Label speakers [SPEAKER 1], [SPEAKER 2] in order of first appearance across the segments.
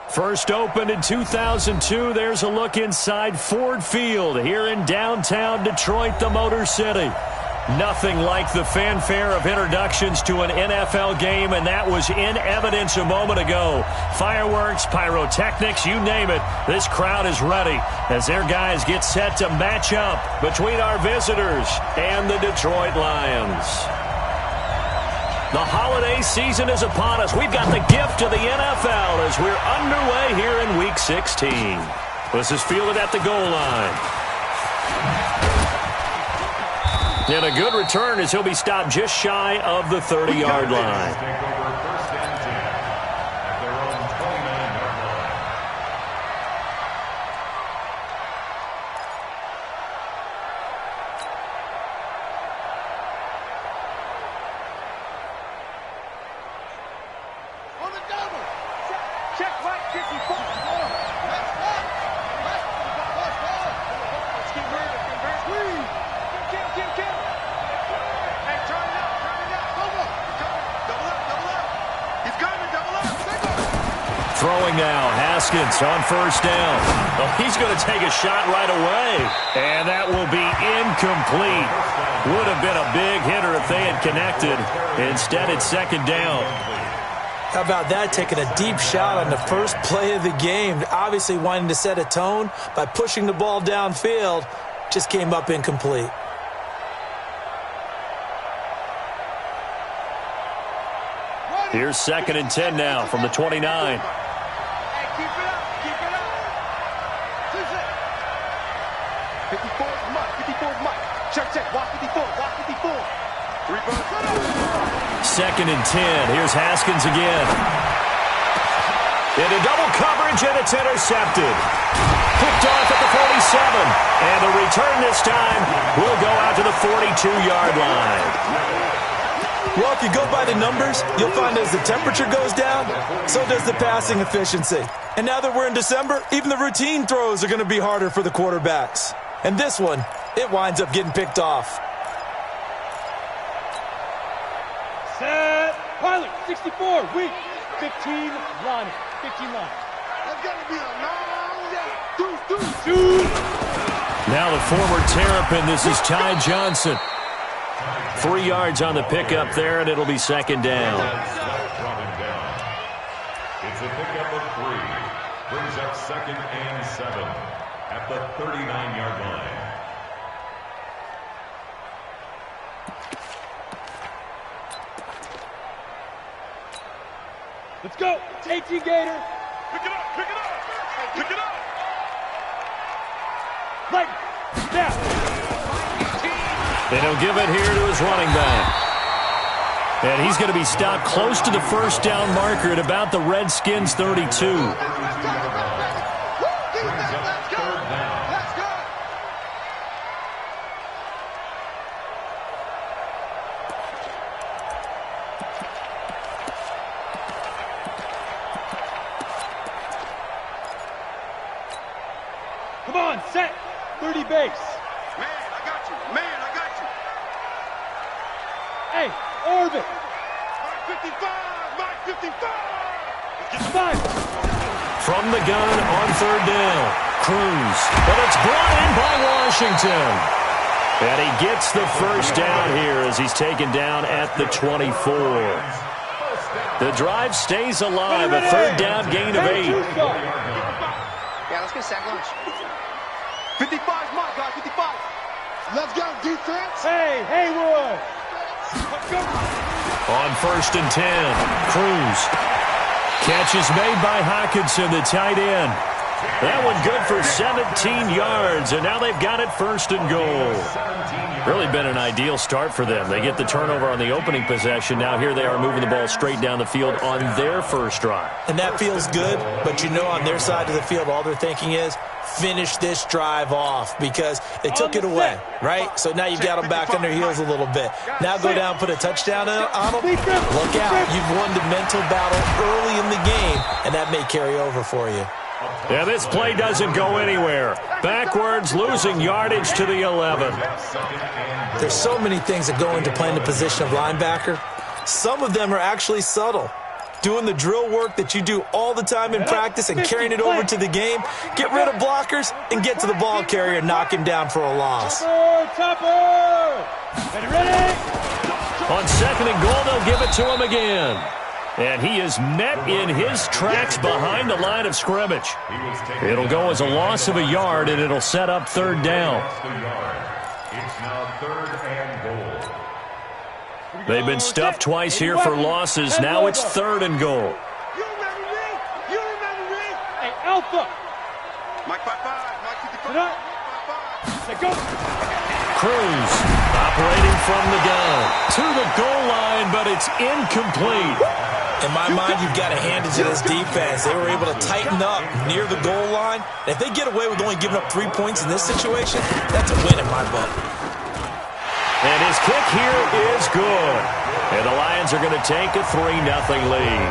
[SPEAKER 1] First opened in 2002, there's a look inside Ford Field here in downtown Detroit, the Motor City. Nothing like the fanfare of introductions to an NFL game, and that was in evidence a moment ago. Fireworks, pyrotechnics, you name it. This crowd is ready as their guys get set to match up between our visitors and the Detroit Lions. The holiday season is upon us. We've got the gift of the NFL as we're underway here in Week 16. This is fielded at the goal line. And a good return as he'll be stopped just shy of the 30-yard line. Throwing now, Haskins on first down. Oh, he's going to take a shot right away. And that will be incomplete. Would have been a big hitter if they had connected. Instead, it's second down.
[SPEAKER 2] How about that, taking a deep shot on the first play of the game. Obviously wanting to set a tone by pushing the ball downfield. Just came up incomplete.
[SPEAKER 1] Here's 2nd and 10 now from the 29. Second and 10. Here's Haskins again. Into double coverage, and it's intercepted. Picked off at the 47. And the return this time will go out to the 42-yard line.
[SPEAKER 2] Well, if you go by the numbers, you'll find as the temperature goes down, so does the passing efficiency. And now that we're in December, even the routine throws are going to be harder for the quarterbacks. And this one, it winds up getting picked off.
[SPEAKER 3] Set. Pilot, 64, weak. 15 line. 15 line. That's got to be a long day. Shoot.
[SPEAKER 1] Now the former Terrapin, this is Ty Johnson. 3 yards on the pickup there, and it'll be second down.
[SPEAKER 4] It's a pickup of 3. Brings up 2nd and 7 at the 39-yard line.
[SPEAKER 3] Let's go. 18 Gator. Pick it up. Pick it up. Pick it up. Right. Now.
[SPEAKER 1] And he'll give it here to his running back. And he's going to be stopped close to the first down marker at about the Redskins' 32.
[SPEAKER 3] Come on, set. 30 base.
[SPEAKER 5] Man, I got you. Man, I got you.
[SPEAKER 3] Hey, orbit.
[SPEAKER 5] Mark 55. Mark 55.
[SPEAKER 3] Five.
[SPEAKER 1] From the gun on third down. Cruz. But it's brought in by Washington. And he gets the first down here as he's taken down at the 24. The drive stays alive. A third down gain of 8.
[SPEAKER 6] Yeah, let's get a sack lunch.
[SPEAKER 5] 55's my guy, 55. Let's go, defense.
[SPEAKER 3] Hey, Haywood. Let's go.
[SPEAKER 1] On first and 10, Cruz. Catch is made by Hockenson, the tight end. That one good for 17 yards, and now they've got it first and goal. Really been an ideal start for them. They get the turnover on the opening possession. Now here they are moving the ball straight down the field on their first drive.
[SPEAKER 2] And that feels good, but you know on their side of the field, all they're thinking is, finish this drive off because they took it away, right? So now you've got them back on their heels a little bit. Now go down, put a touchdown on them. Look out. You've won the mental battle early in the game, and that may carry over for you.
[SPEAKER 1] Yeah, this play doesn't go anywhere. Backwards, losing yardage to the 11.
[SPEAKER 2] There's so many things that go into playing the position of linebacker. Some of them are actually subtle. doing the drill work that you do all the time in practice and carrying it over to the game. Get rid of blockers and get to the ball carrier and knock him down for a loss.
[SPEAKER 3] Topper! Ready?
[SPEAKER 1] On 2nd and goal, they'll give it to him again. And he is met in his tracks behind the line of scrimmage. It'll go as a loss of a yard, and it'll set up 3rd down.
[SPEAKER 4] It's now 3rd and goal.
[SPEAKER 1] They've been stuffed twice here for losses. Now it's 3rd and goal.
[SPEAKER 5] You remember me? You remember me?
[SPEAKER 3] Hey, Alpha!
[SPEAKER 5] Mike 5-5. Mike 55.
[SPEAKER 3] Sit up. Let go.
[SPEAKER 1] Cruz operating from the gun to the goal line, but it's incomplete.
[SPEAKER 2] In my mind, you've got to hand it to this defense. They were able to tighten up near the goal line. And if they get away with only giving up 3 points in this situation, that's a win in my book.
[SPEAKER 1] And his kick here is good. And the Lions are going to take a 3-0 lead.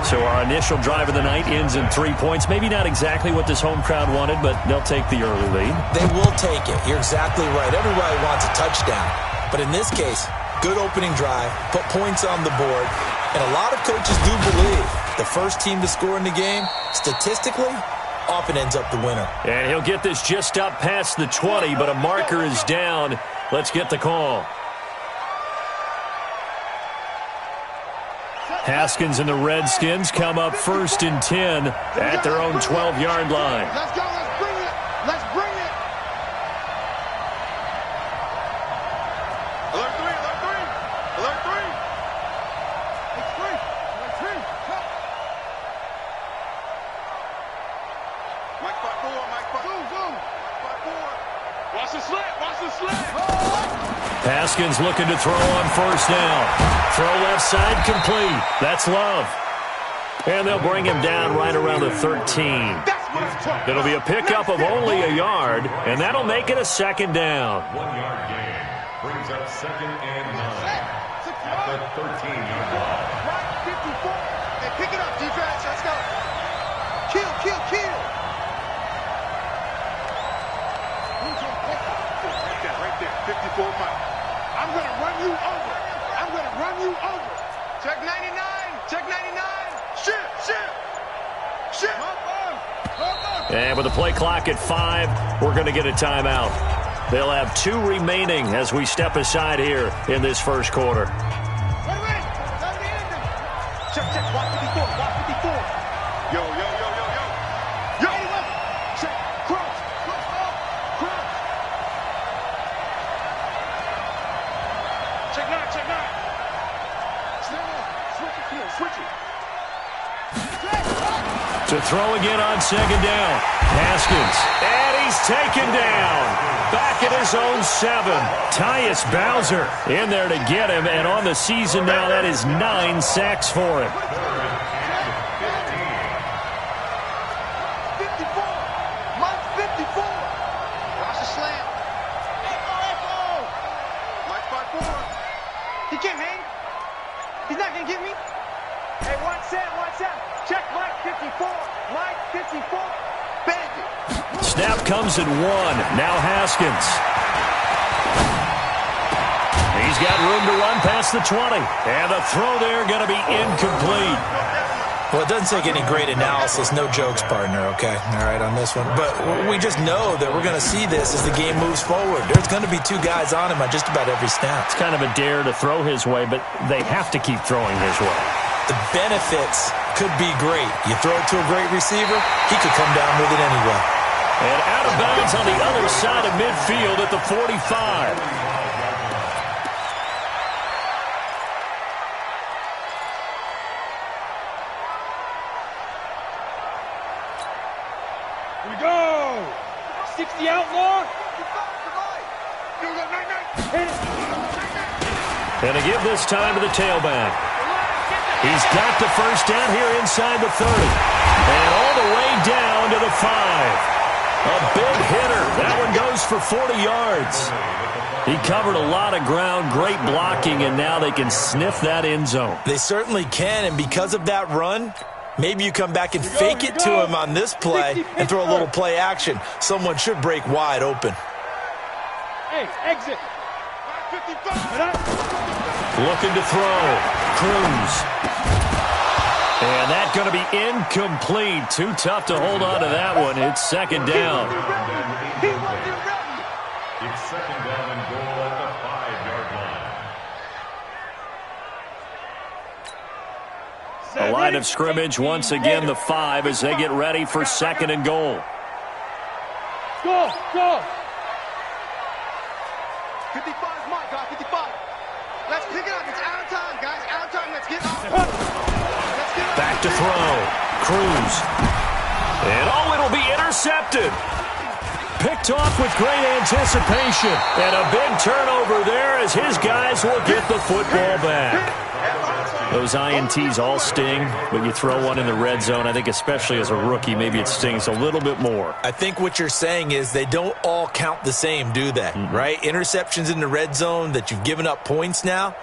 [SPEAKER 1] So our initial drive of the night ends in 3 points. Maybe not exactly what this home crowd wanted, but they'll take the early lead.
[SPEAKER 2] They will take it. You're exactly right. Everybody wants a touchdown. But in this case, good opening drive, put points on the board. And a lot of coaches do believe the first team to score in the game, statistically, often ends up the winner.
[SPEAKER 1] And he'll get this just up past the 20, but a marker is down. Let's get the call. Haskins and the Redskins come up 1st and 10 at their own 12-yard line.
[SPEAKER 5] Let's go. Let's bring it. Let's bring it. Alert 3. Alert 3. Alert 3. It's 3. Alert 3. Mike 5-4. Mike 5. Zoom. 5-4. Watch the slant. Watch the slant.
[SPEAKER 1] Haskins looking to throw on 1st down. Throw left side complete. That's Love. And they'll bring him down right around the 13. It'll be a pickup of only a yard, and that'll make it a 2nd down.
[SPEAKER 4] 1-yard gain brings up 2nd and 9 at the 13-yard line.
[SPEAKER 5] Right, 54. Hey, pick it up, defense. Let's go. Kill, kill, kill. Right there. 54 Mike. I'm going to run you over. I'm going to run you over. Check 99. Check 99. Shit.
[SPEAKER 1] And with the play clock at 5, we're going to get a timeout. They'll have 2 remaining as we step aside here in this first quarter.
[SPEAKER 5] Wait. Check. Watch 54. Watch 54. Yo. Check. Cross. Check 9. Switch it.
[SPEAKER 1] To throw again on 2nd down. Haskins. And he's taken down. Back at his own 7. Tyus Bowser in there to get him. And on the season now, that is 9 sacks for him.
[SPEAKER 5] 54. Mike 54. Watch the slant. Echo. Mike 5-4. He can't hang. He's not going to get me. Hey, watch that. Check Mike 54. Mike 54. Bandit.
[SPEAKER 1] Snap comes at 1. Now Haskins. He's got room to run past the 20. And the throw there going to be incomplete.
[SPEAKER 2] Well, it doesn't take any great analysis. No jokes, partner, okay? All right, on this one. But we just know that we're going to see this as the game moves forward. There's going to be 2 guys on him on just about every snap.
[SPEAKER 1] It's kind of a dare to throw his way, but they have to keep throwing his way.
[SPEAKER 2] The benefits could be great. You throw it to a great receiver, he could come down with it anyway.
[SPEAKER 1] And out of bounds on the other side of midfield at the 45.
[SPEAKER 3] Here we go. 60 outlaw.
[SPEAKER 1] And to give this time to the tailback. He's got the 1st down here inside the 30. And all the way down to the 5. A big hitter. That one goes for 40 yards. He covered a lot of ground, great blocking, and now they can sniff that end zone.
[SPEAKER 2] They certainly can, and because of that run, maybe you come back and fake it to him on this play and throw a little play action. Someone should break wide open.
[SPEAKER 3] Hey, exit. 55.
[SPEAKER 1] Looking to throw. Cruz. going to be incomplete. Too tough to hold on to that one. It's second down.
[SPEAKER 4] It's second down and goal at the 5-yard line.
[SPEAKER 1] A line of scrimmage once again, the 5, as they get ready for second and goal.
[SPEAKER 3] Go, go.
[SPEAKER 5] 55 is mark, guys, 55. Let's pick it up. It's out of time, guys. Out of time. Let's get up.
[SPEAKER 1] Back to throw. Cruz. And it'll be intercepted. Picked off with great anticipation. And a big turnover there as his guys will get the football back. Those INTs all sting, but you throw one in the red zone, I think especially as a rookie, maybe it stings a little bit more.
[SPEAKER 2] I think what you're saying is they don't all count the same, do they? Right? Interceptions in the red zone that you've given up points now,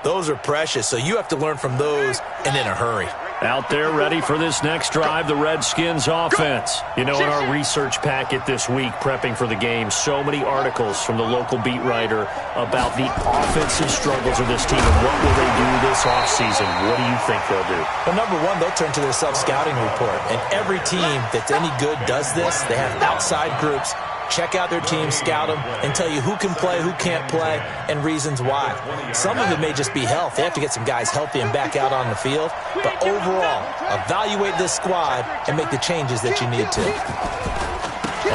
[SPEAKER 2] those are precious. So you have to learn from those and in a hurry.
[SPEAKER 1] Out there ready for this next drive, the Redskins offense. You know, in our research packet this week, prepping for the game, so many articles from the local beat writer about the offensive struggles of this team and what will they do this offseason. What do you think they'll do?
[SPEAKER 2] Well, number one, they'll turn to their self-scouting report. And every team that's any good does this. They have outside groups. Check out their team, scout them, and tell you who can play, who can't play, and reasons why. Some of it may just be health. They have to get some guys healthy and back out on the field. But overall, evaluate this squad and make the changes that you need to.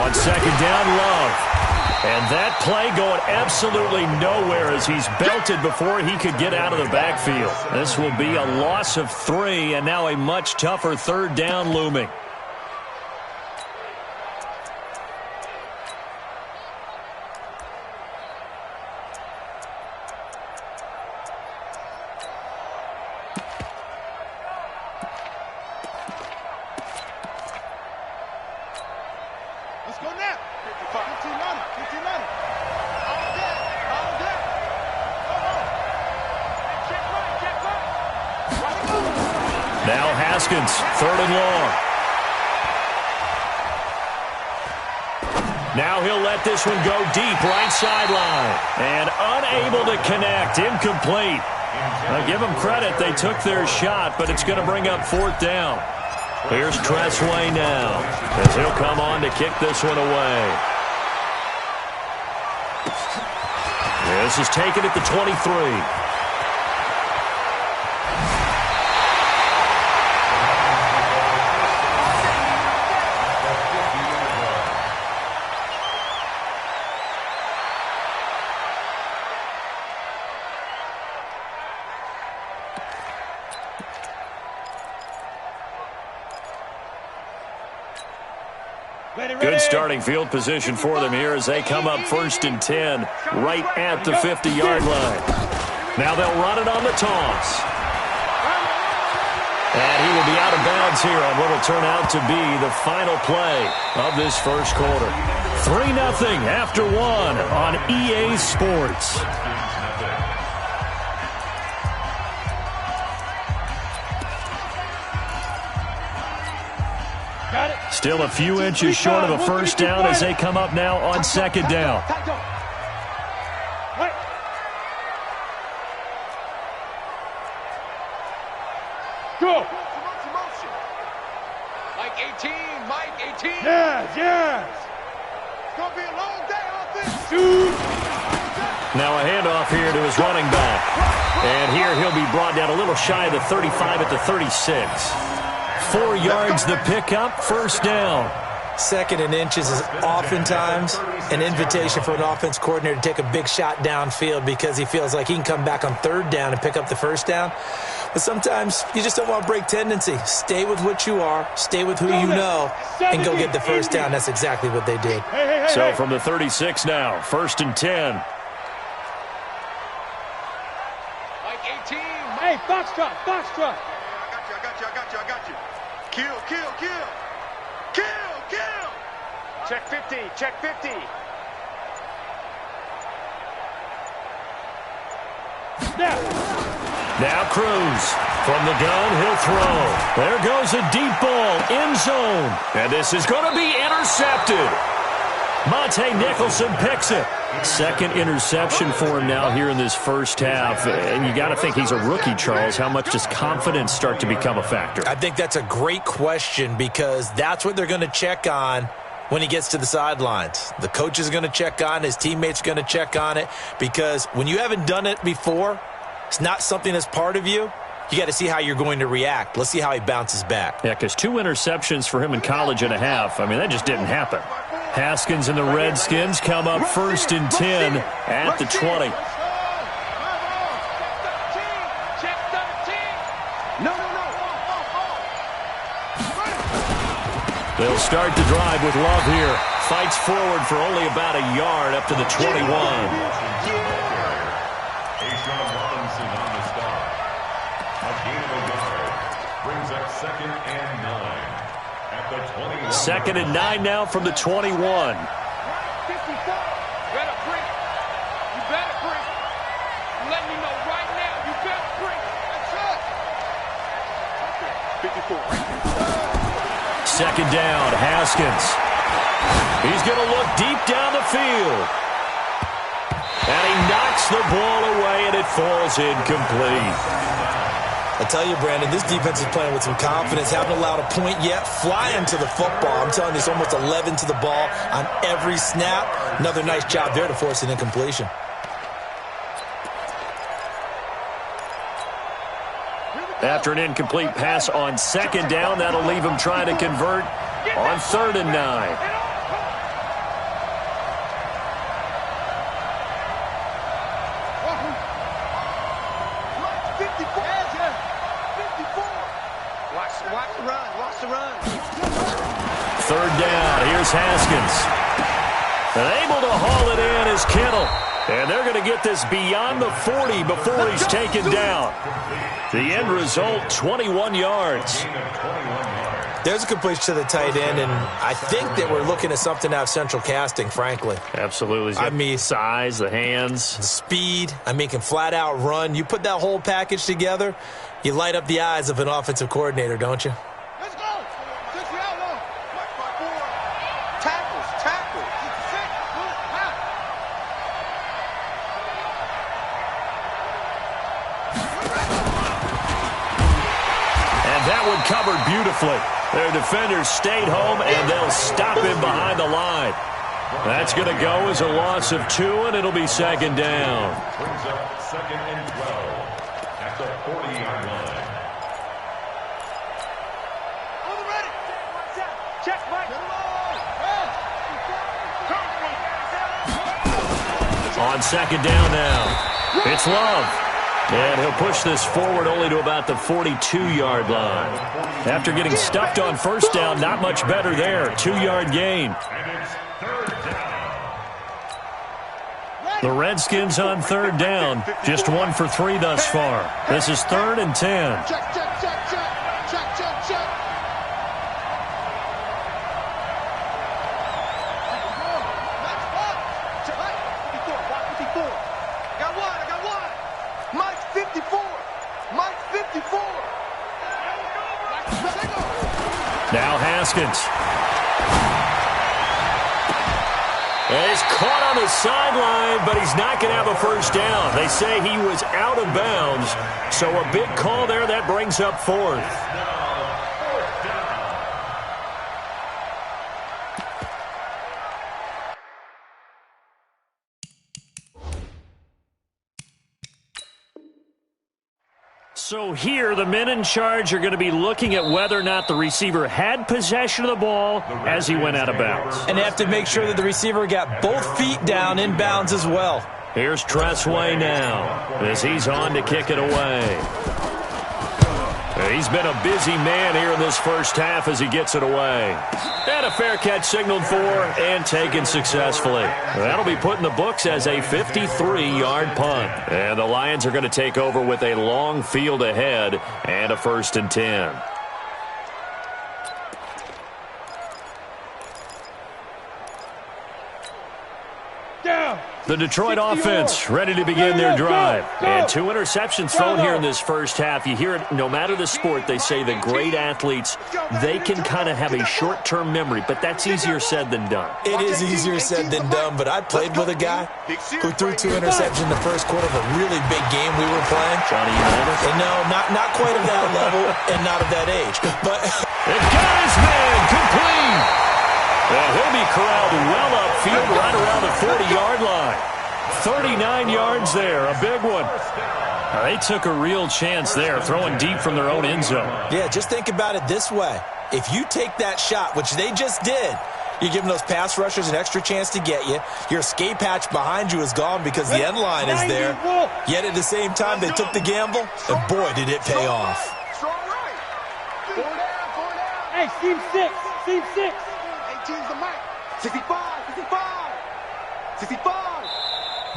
[SPEAKER 1] On second down, Love. And that play going absolutely nowhere as he's belted before he could get out of the backfield. This will be a loss of 3, and now a much tougher third down looming. Now Haskins, third and long. Now he'll let this one go deep, right sideline. And unable to connect, incomplete. Now give them credit, they took their shot, but it's going to bring up fourth down. Here's Tressway now, as he'll come on to kick this one away. This is taken at the 23. Good starting field position for them here as they come up 1st and 10 right at the 50-yard line. Now they'll run it on the toss. And he will be out of bounds here on what will turn out to be the final play of this first quarter. 3-0 after 1 on EA Sports. Still a few inches short of a first down as they come up now on second down.
[SPEAKER 3] Go.
[SPEAKER 5] Mike 18, Mike 18.
[SPEAKER 3] Yes, yes.
[SPEAKER 5] It's going to be a long day on this.
[SPEAKER 3] Shoot.
[SPEAKER 1] Now a handoff here to his running back. And here he'll be brought down a little shy of the 35 at the 36. 4 yards the pickup, first down.
[SPEAKER 2] Second and inches is oftentimes an invitation for an offense coordinator to take a big shot downfield because he feels like he can come back on third down and pick up the first down. But sometimes you just don't want to break tendency. Stay with what you are, stay with who you know, and go get the first down. That's exactly what they did.
[SPEAKER 1] So from the 36 now, 1st and 10.
[SPEAKER 5] Mike 18.
[SPEAKER 3] Hey, Foxtrot, Foxtrot.
[SPEAKER 5] I got you. Kill, kill, kill. Kill, kill. Check 50, check 50.
[SPEAKER 1] Now Cruz. From the gun, he'll throw. There goes a deep ball, end zone. And this is going to be intercepted. Monte Nicholson picks it. Second interception for him now here in this first half. And you got to think he's a rookie, Charles. How much does confidence start to become a factor?
[SPEAKER 2] I think that's a great question because that's what they're going to check on when he gets to the sidelines. The coach is going to check on, his teammates are going to check on it, because when you haven't done it before, it's not something that's part of you. You got to see how you're going to react. Let's see how he bounces back.
[SPEAKER 1] Yeah, because 2 interceptions for him in college and a half. I mean, that just didn't happen. Haskins and the Redskins come up 1st and 10 at the 20. They'll start the drive with Love here. Fights forward for only about a yard up to the 21.
[SPEAKER 4] Brings up 2nd and 9 at the 21.
[SPEAKER 1] 2nd and 9 now from the 21.
[SPEAKER 3] 54. You better bring it. You better bring it. Let me know right now. You better bring it. That's it. 54.
[SPEAKER 1] 2nd down, Haskins. He's going to look deep down the field. And he knocks the ball away, and it falls incomplete.
[SPEAKER 2] I tell you, Brandon, this defense is playing with some confidence. Haven't allowed a point yet. Flying to the football. I'm telling you, it's almost 11 to the ball on every snap. Another nice job there to force an incompletion.
[SPEAKER 1] After an incomplete pass on 2nd down, that'll leave him trying to convert on 3rd and 9.
[SPEAKER 5] Watch the run.
[SPEAKER 1] 3rd down. Here's Haskins. And able to haul it in is Kittle. And they're going to get this beyond the 40 before he's taken down. The end result, 21 yards.
[SPEAKER 2] There's a completion to the tight end, and I think that we're looking at something out of central casting, frankly.
[SPEAKER 1] Absolutely.
[SPEAKER 2] I mean,
[SPEAKER 1] size, the hands.
[SPEAKER 2] the speed. I mean, can flat out run. You put that whole package together, you light up the eyes of an offensive coordinator, don't you?
[SPEAKER 5] Let's go. Tackles.
[SPEAKER 1] And that one covered beautifully. Their defenders stayed home, and they'll stop him behind the line. That's going to go as a loss of 2, and it'll be 2nd down.
[SPEAKER 4] Brings up 2nd and 12 at the 40-yard line.
[SPEAKER 3] Check, Mike.
[SPEAKER 1] On 2nd down now, it's Love. And he'll push this forward only to about the 42-yard line. After getting stuffed on 1st down, not much better there. 2-yard gain.
[SPEAKER 4] And it's 3rd down.
[SPEAKER 1] The Redskins on 3rd down. Just 1 for 3 thus far. This is 3rd and 10.
[SPEAKER 5] Check.
[SPEAKER 1] Now Haskins. And he's caught on the sideline, but he's not going to have a 1st down. They say he was out of bounds, so a big call there that brings up 4th. So here, the men in charge are going to be looking at whether or not the receiver had possession of the ball as he went out of bounds.
[SPEAKER 2] And they have to make sure that the receiver got both feet down in bounds as well.
[SPEAKER 1] Here's Tressway now as he's on to kick it away. He's been a busy man here in this first half as he gets it away. And a fair catch signaled for and taken successfully. That'll be put in the books as a 53-yard punt. And the Lions are going to take over with a long field ahead and a 1st and 10.
[SPEAKER 3] Down.
[SPEAKER 1] The Detroit offense ready to begin their drive. And 2 interceptions thrown here in this first half. You hear it, no matter the sport, they say the great athletes, they can kind of have a short-term memory, but that's easier said than done.
[SPEAKER 2] It is easier said than done, but I played with a guy who threw 2 interceptions in the first quarter of a really big game we were playing.
[SPEAKER 1] Johnny Unitas?
[SPEAKER 2] And no, not quite of that level and not of that age. But
[SPEAKER 1] it got his man complete. And he'll be corralled well upfield right around the 40-yard line. 39 yards there, a big one. They took a real chance there, throwing deep from their own end zone.
[SPEAKER 2] Yeah, just think about it this way. If you take that shot, which they just did, you're giving those pass rushers an extra chance to get you. Your escape hatch behind you is gone because the end line is there. Yet at the same time, they took the gamble, and boy, did it pay off.
[SPEAKER 3] Hey, team 6, team 6.
[SPEAKER 5] 18's the mic. 65, 65, 65.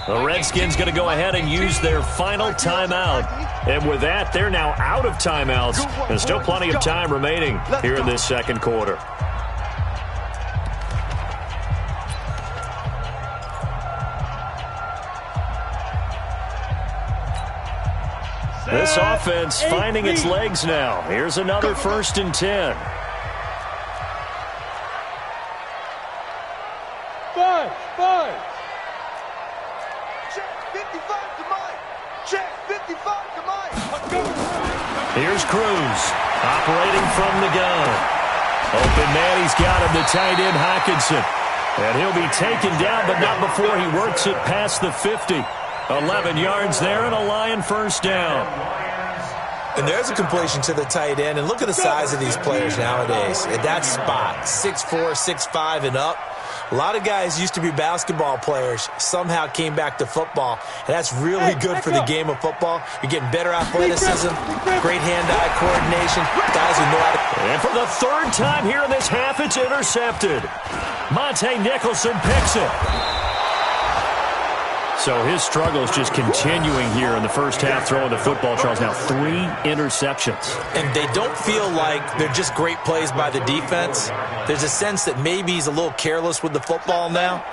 [SPEAKER 1] The Redskins going to go ahead and use their final timeout. And with that, they're now out of timeouts. There's still plenty of time remaining here in this second quarter. This offense finding its legs now. Here's another 1st and 10.
[SPEAKER 3] 5.
[SPEAKER 5] Check 55 to Mike. Check 55 to Mike. Let's go.
[SPEAKER 1] Here's Cruz operating from the gun. Open man, he's got him, the tight end Hockenson. And he'll be taken down, but not before he works it past the 50. 11 yards there and a Lion first down.
[SPEAKER 2] And there's a completion to the tight end. And look at the size of these players nowadays. At that spot, 6'4", 6'5", and up. A lot of guys used to be basketball players, somehow came back to football. And that's really good for the game of football. You're getting better athleticism, great hand-eye coordination, guys who know how to...
[SPEAKER 1] And for the 3rd time here in this half, it's intercepted. Monte Nicholson picks it. So his struggle is just continuing here in the first half, throwing the football. Charles, now 3 interceptions.
[SPEAKER 2] And they don't feel like they're just great plays by the defense. There's a sense that maybe he's a little careless with the football now.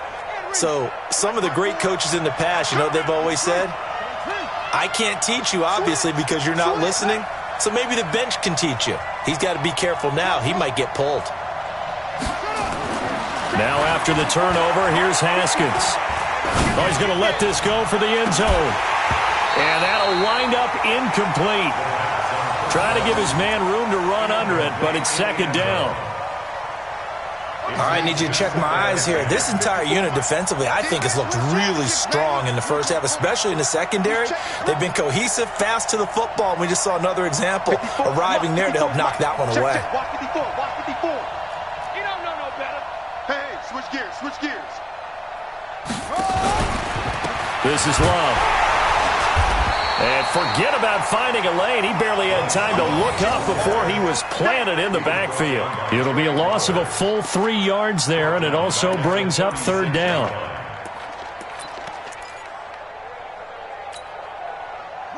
[SPEAKER 2] So some of the great coaches in the past, you know, they've always said, I can't teach you, obviously, because you're not listening. So maybe the bench can teach you. He's got to be careful now. He might get pulled.
[SPEAKER 1] Now after the turnover, here's Haskins. Oh, he's going to let this go for the end zone. And that'll wind up incomplete. Trying to give his man room to run under it, but it's 2nd down.
[SPEAKER 2] All right, I need you to check my eyes here. This entire unit defensively, I think, has looked really strong in the first half, especially in the secondary. They've been cohesive, fast to the football. We just saw another example arriving there to help knock that one away.
[SPEAKER 5] Watch 54, watch 54. You don't know no better. Hey, switch gears, switch gears.
[SPEAKER 1] This is Love. And forget about finding a lane. He barely had time to look up before he was planted in the backfield. It'll be a loss of a full 3 yards there, and it also brings up 3rd down.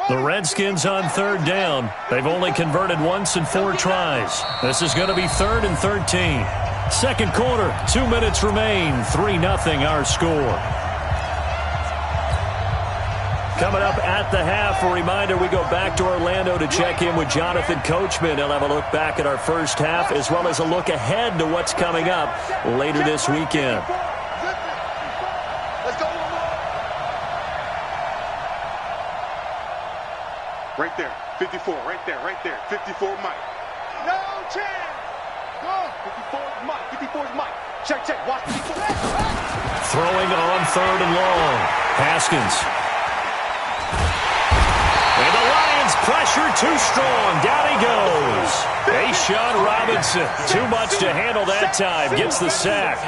[SPEAKER 1] The Redskins on 3rd down. They've only converted once in 4 tries. This is going to be 3rd and 13. Second quarter, 2 minutes remain. 3-0 our score. Coming up at the half, a reminder, we go back to Orlando to check in with Jonathan Coachman. He'll have a look back at our first half as well as a look ahead to what's coming up later this weekend.
[SPEAKER 5] Let's go. Right there, 54, right there, 54 Mike. No chance. Go. 54 Mike, 54 Mike. Check, watch 54.
[SPEAKER 1] Throwing on 3rd and long. Haskins. And the Lions pressure too strong. Down he goes. Ashawn Robinson. Too much to handle that time. Gets the sack.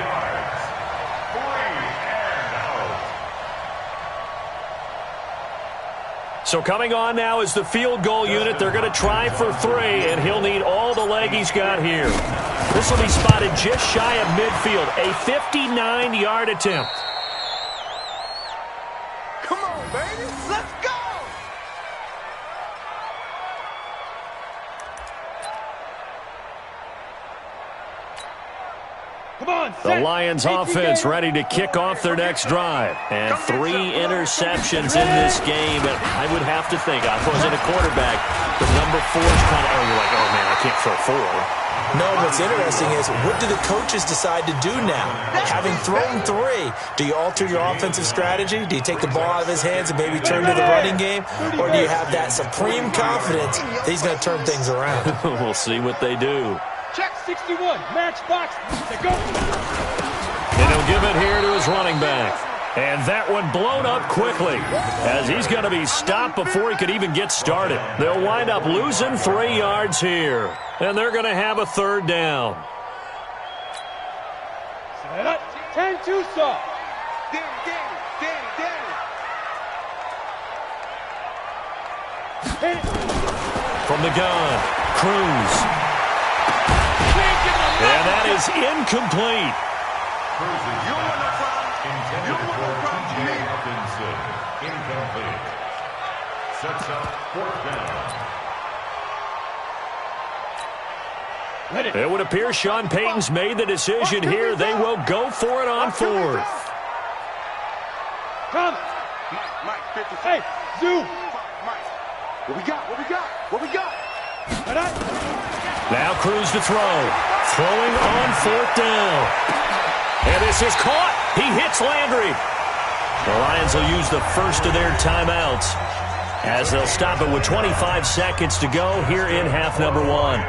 [SPEAKER 1] So coming on now is the field goal unit. They're going to try for 3, and he'll need all the leg he's got here. This will be spotted just shy of midfield. A 59-yard attempt.
[SPEAKER 5] Come on, baby. Let's go.
[SPEAKER 1] The Lions offense ready to kick off their next drive. And 3 interceptions in this game. And I would have to think, I wasn't a quarterback, but number 4 is kind of, you're like, oh, man, I can't throw 4.
[SPEAKER 2] No, what's interesting is, what do the coaches decide to do now? Having thrown 3, do you alter your offensive strategy? Do you take the ball out of his hands and maybe turn to the running game? Or do you have that supreme confidence that he's going to turn things around?
[SPEAKER 1] We'll see what they do.
[SPEAKER 3] Check 61, match box, to go.
[SPEAKER 1] And he'll give it here to his running back. And that one blown up quickly, as he's going to be stopped before he could even get started. They'll wind up losing 3 yards here, and they're going to have a 3rd down.
[SPEAKER 3] Set up, 10-2 soft.
[SPEAKER 1] From the gun, Cruz. And that is incomplete.
[SPEAKER 4] Incomplete. Sets up 4th down.
[SPEAKER 1] It would appear Sean Payton's made the decision here. They will go for it on 4th.
[SPEAKER 3] Come. Hey, Zoo. What we got?
[SPEAKER 1] Now Cruz to throw. Throwing on 4th down. And this is caught. He hits Landry. The Lions will use the first of their timeouts as they'll stop it with 25 seconds to go here in half number 1.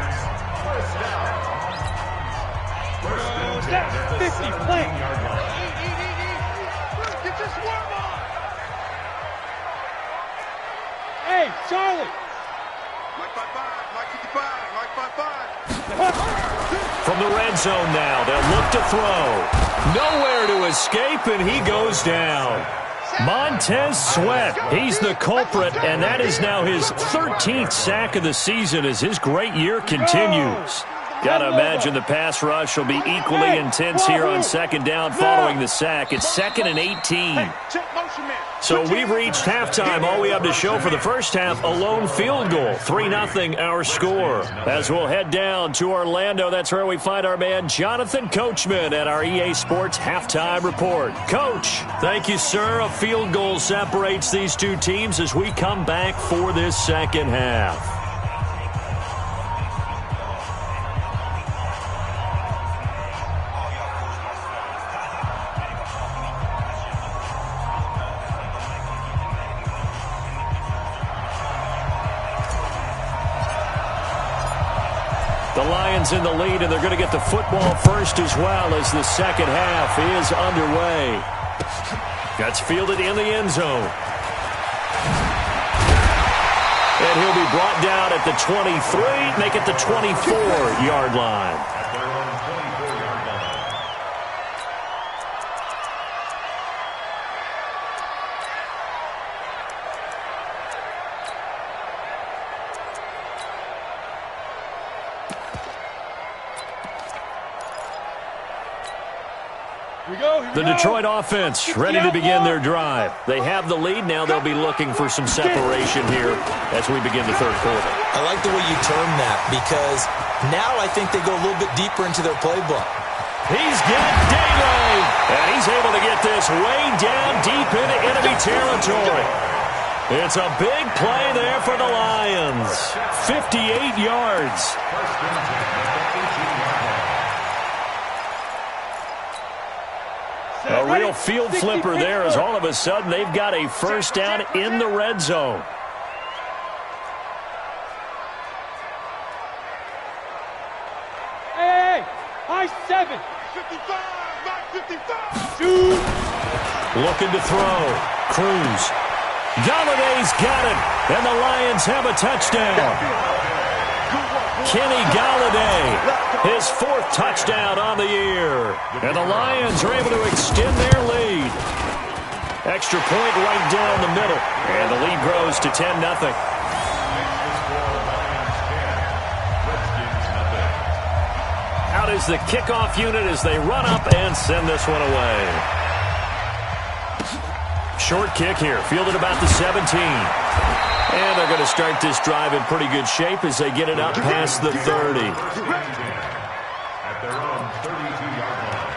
[SPEAKER 3] 50, play. Hey, Charlie.
[SPEAKER 5] Mike 55.
[SPEAKER 1] From the red zone now, they'll look to throw. Nowhere to escape, and he goes down. Montez Sweat, he's the culprit, and that is now his 13th sack of the season as his great year continues. Got to imagine the pass rush will be equally intense here on 2nd down following the sack. It's 2nd and 18. So we've reached halftime. All we have to show for the first half, a lone field goal. 3-0 our score. As we'll head down to Orlando, that's where we find our man Jonathan Coachman at our EA Sports Halftime Report. Coach, thank you, sir. A field goal separates these 2 teams as we come back for this second half. The Lions in the lead, and they're going to get the football first as well as the second half is underway. That's fielded in the end zone. And he'll be brought down at the 23, make it the 24-yard line. The Detroit offense ready to begin their drive. They have the lead. Now they'll be looking for some separation here as we begin the 3rd quarter.
[SPEAKER 2] I like the way you term that because now I think they go a little bit deeper into their playbook.
[SPEAKER 1] He's got daylight, and he's able to get this way down deep into enemy territory. It's a big play there for the Lions. 58 yards. A real field flipper there as all of a sudden they've got a first down in the red zone.
[SPEAKER 3] Hey, high 7. 55. Shoot.
[SPEAKER 1] Looking to throw. Cruz. Galladay's got it, and the Lions have a touchdown. Kenny Galladay, his 4th touchdown on the year. And the Lions are able to extend their lead. Extra point right down the middle. And the lead grows to 10-0. Out is the kickoff unit as they run up and send this one away. Short kick here, fielded about the 17. And they're going to start this drive in pretty good shape as they get it up past the 30.
[SPEAKER 4] at their own 32-yard line.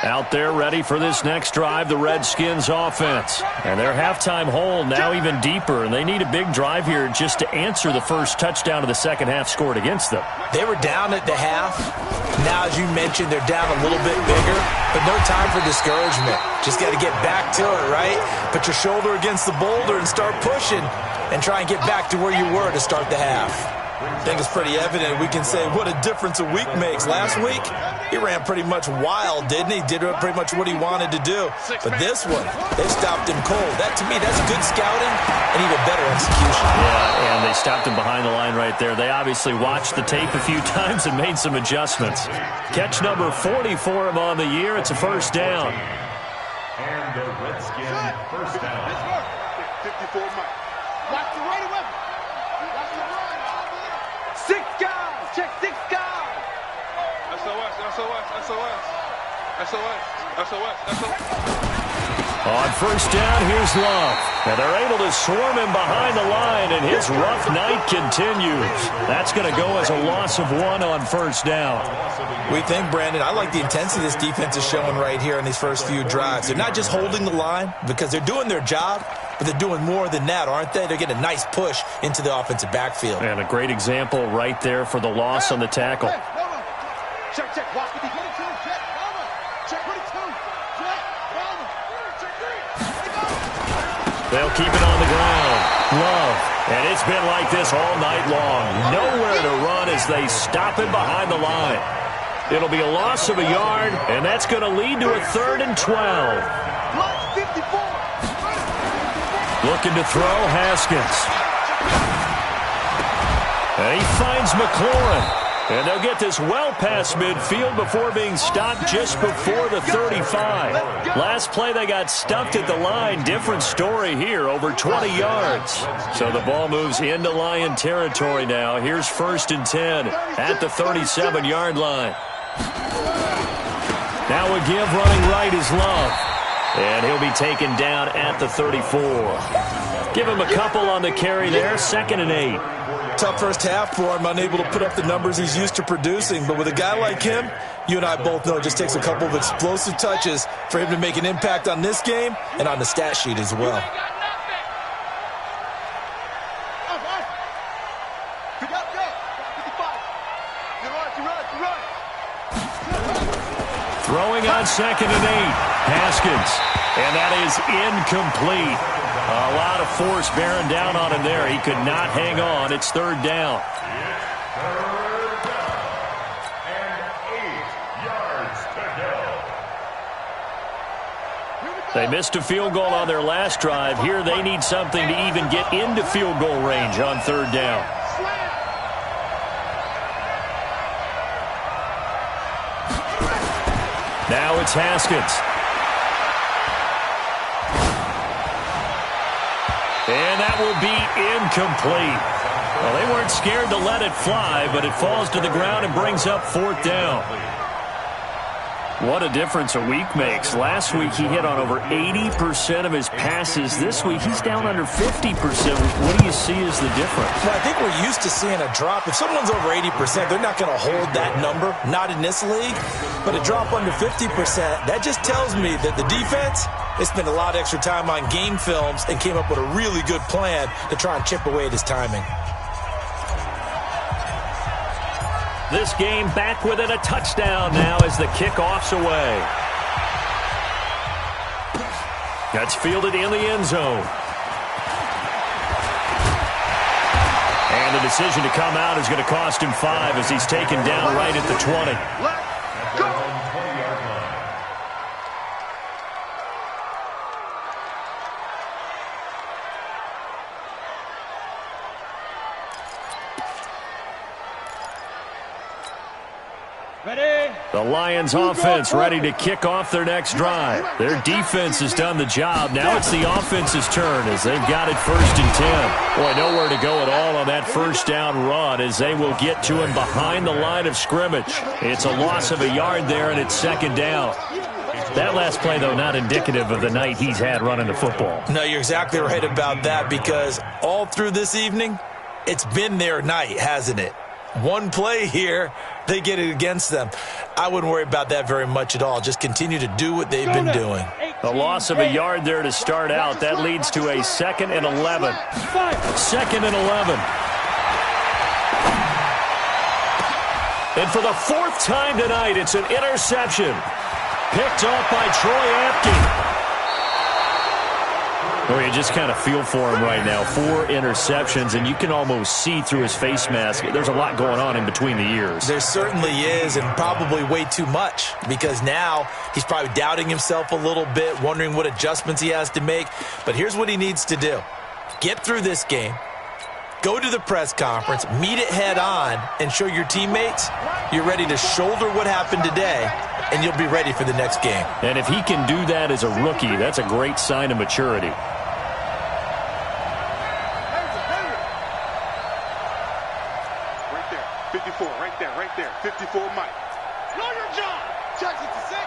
[SPEAKER 1] Out there ready for this next drive, the Redskins offense. And their halftime hole now even deeper, and they need a big drive here just to answer the first touchdown of the second half scored against them.
[SPEAKER 2] They were down at the half. Now, as you mentioned, they're down a little bit bigger, but no time for discouragement. Just got to get back to it, right? Put your shoulder against the boulder and start pushing and try and get back to where you were to start the half. I think it's pretty evident. We can say what a difference a week makes. Last week, he ran pretty much wild, didn't he? Did pretty much what he wanted to do. But this one, they stopped him cold. That, to me, that's good scouting and even better execution.
[SPEAKER 1] Yeah, and they stopped him behind the line right there. They obviously watched the tape a few times and made some adjustments. Catch number 40 for him on the year. It's a first down.
[SPEAKER 4] And the Redskin first down.
[SPEAKER 5] 54 Mike. Watch the right away. Watch the run. 6 guys. Check 6 guys. SOS.
[SPEAKER 1] On first down, here's Love. And they're able to swarm him behind the line, and his rough night continues. That's going to go as a loss of 1 on first down.
[SPEAKER 2] We think, Brandon, I like the intensity this defense is showing right here in these first few drives. They're not just holding the line because they're doing their job, but they're doing more than that, aren't they? They're getting a nice push into the offensive backfield.
[SPEAKER 1] And a great example right there for the loss on the tackle.
[SPEAKER 5] Check. Watch the 22. Check. Rama. Check 22. Check. Rama. Check 3.
[SPEAKER 1] They'll keep it on the ground. Love. And it's been like this all night long. Nowhere to run as they stop him behind the line. It'll be a loss of a yard, and that's going to lead to a 3rd and 12.
[SPEAKER 5] Line 54.
[SPEAKER 1] Looking to throw, Haskins. And he finds McLaurin. And they'll get this well past midfield before being stopped just before the 35. Last play, they got stuffed at the line. Different story here, over 20 yards. So the ball moves into Lion territory now. Here's 1st and 10 at the 37-yard line. Now a give running right is Love. And he'll be taken down at the 34. Give him a couple on the carry there, 2nd and 8.
[SPEAKER 2] Tough first half for him, unable to put up the numbers he's used to producing. But with a guy like him, you and I both know it just takes a couple of explosive touches for him to make an impact on this game and on the stat sheet as well.
[SPEAKER 1] Throwing on 2nd and 8. Haskins. And that is incomplete. A lot of force bearing down on him there. He could not hang on. It's 3rd down.
[SPEAKER 4] Third down. And 8 yards to go.
[SPEAKER 1] They missed a field goal on their last drive. Here they need something to even get into field goal range on 3rd down. Now it's Haskins. And that will be incomplete. Well, they weren't scared to let it fly, but it falls to the ground and brings up 4th down. What a difference a week makes. Last week he hit on over 80% of his passes. This week he's down under 50%. What do you see as the difference?
[SPEAKER 2] Well, I think we're used to seeing a drop. If someone's over 80%, they're not going to hold that number. Not in this league. But a drop under 50%, that just tells me that the defense, they spent a lot of extra time on game films and came up with a really good plan to try and chip away at his timing.
[SPEAKER 1] This game back within a touchdown now as the kickoff's away. That's fielded in the end zone. And the decision to come out is going to cost him 5 as he's taken down right at the 20.
[SPEAKER 4] Let's go. 20-yard line.
[SPEAKER 3] Ready?
[SPEAKER 1] The Lions offense ready to kick off their next drive. Their defense has done the job. Now it's the offense's turn as they've got it 1st and 10. Boy, nowhere to go at all on that first down run as they will get to him behind the line of scrimmage. It's a loss of a yard there, and it's 2nd down. That last play, though, not indicative of the night he's had running the football.
[SPEAKER 2] No, you're exactly right about that, because all through this evening, it's been their night, hasn't it? One play here, they get it against them. I wouldn't worry about that very much at all. Just continue to do what they've been doing.
[SPEAKER 1] A loss of a yard there to start out. That leads to a 2nd and 11. 2nd and 11. And for the 4th time tonight, it's an interception. Picked off by Troy Apke. Oh, you just kind of feel for him right now. 4 interceptions, and you can almost see through his face mask. There's a lot going on in between the ears.
[SPEAKER 2] There certainly is, and probably way too much, because now he's probably doubting himself a little bit, wondering what adjustments he has to make. But here's what he needs to do. Get through this game. Go to the press conference, meet it head on, and show your teammates you're ready to shoulder what happened today, and you'll be ready for the next game.
[SPEAKER 1] And if he can do that as a rookie, that's a great sign of maturity.
[SPEAKER 5] Right there. 54, Mike. Know your job. Checks it to 6.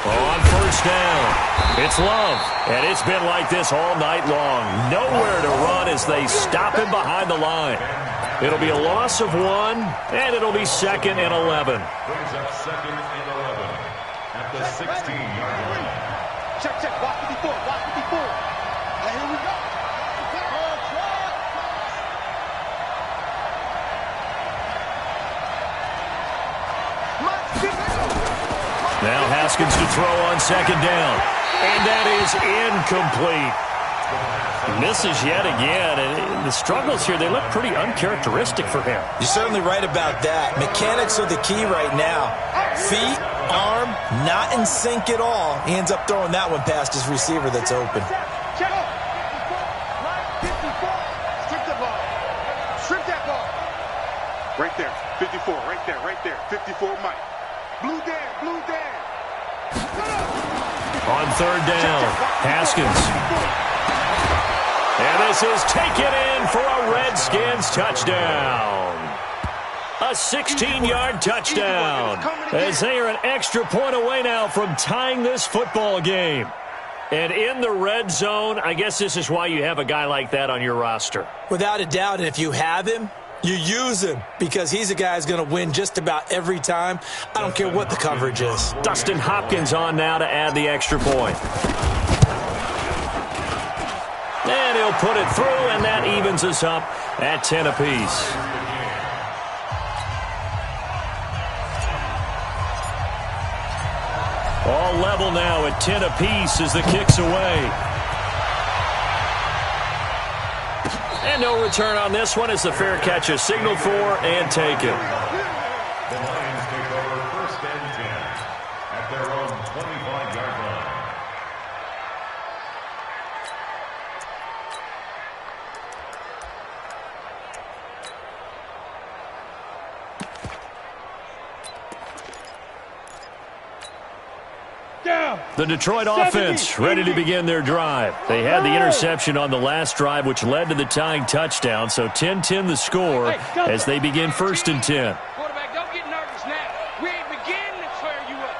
[SPEAKER 1] On first down, it's Love. And it's been like this all night long. Nowhere to run as they stop him behind the line. It'll be a loss of 1, and it'll be 2nd and 11.
[SPEAKER 4] Brings up 2nd and 11 at the 16-yard line.
[SPEAKER 5] Check. Watch 54. And here we go.
[SPEAKER 1] Now Haskins to throw on 2nd down. And that is incomplete. Misses yet again. And the struggles here, they look pretty uncharacteristic for him.
[SPEAKER 2] You're certainly right about that. Mechanics are the key right now. Feet, arm, not in sync at all. He ends up throwing that one past his receiver that's open.
[SPEAKER 5] Strip that ball. Right there. 54. Right there. 54, Mike. Blue Dan.
[SPEAKER 1] On 3rd down, Haskins. And this is taken in for a Redskins touchdown. A 16-yard touchdown. As they are an extra point away now from tying this football game. And in the red zone, I guess this is why you have a guy like that on your roster.
[SPEAKER 2] Without a doubt, and if you have him, you use him, because he's a guy who's going to win just about every time. I don't care what the coverage is.
[SPEAKER 1] Dustin Hopkins on now to add the extra point. And he'll put it through, and that evens us up at 10 apiece. All level now at 10 apiece as the kick's away. And no return on this one as the fair catch is signaled for and taken.
[SPEAKER 4] The Lions take over 1st and 10 at their own 25-yard line.
[SPEAKER 1] The Detroit offense ready to begin their drive. They had the interception on the last drive, which led to the tying touchdown. So 10-10 the score as they begin 1st and 10.
[SPEAKER 3] Quarterback, don't get nervous now. We ain't beginning to clear you up.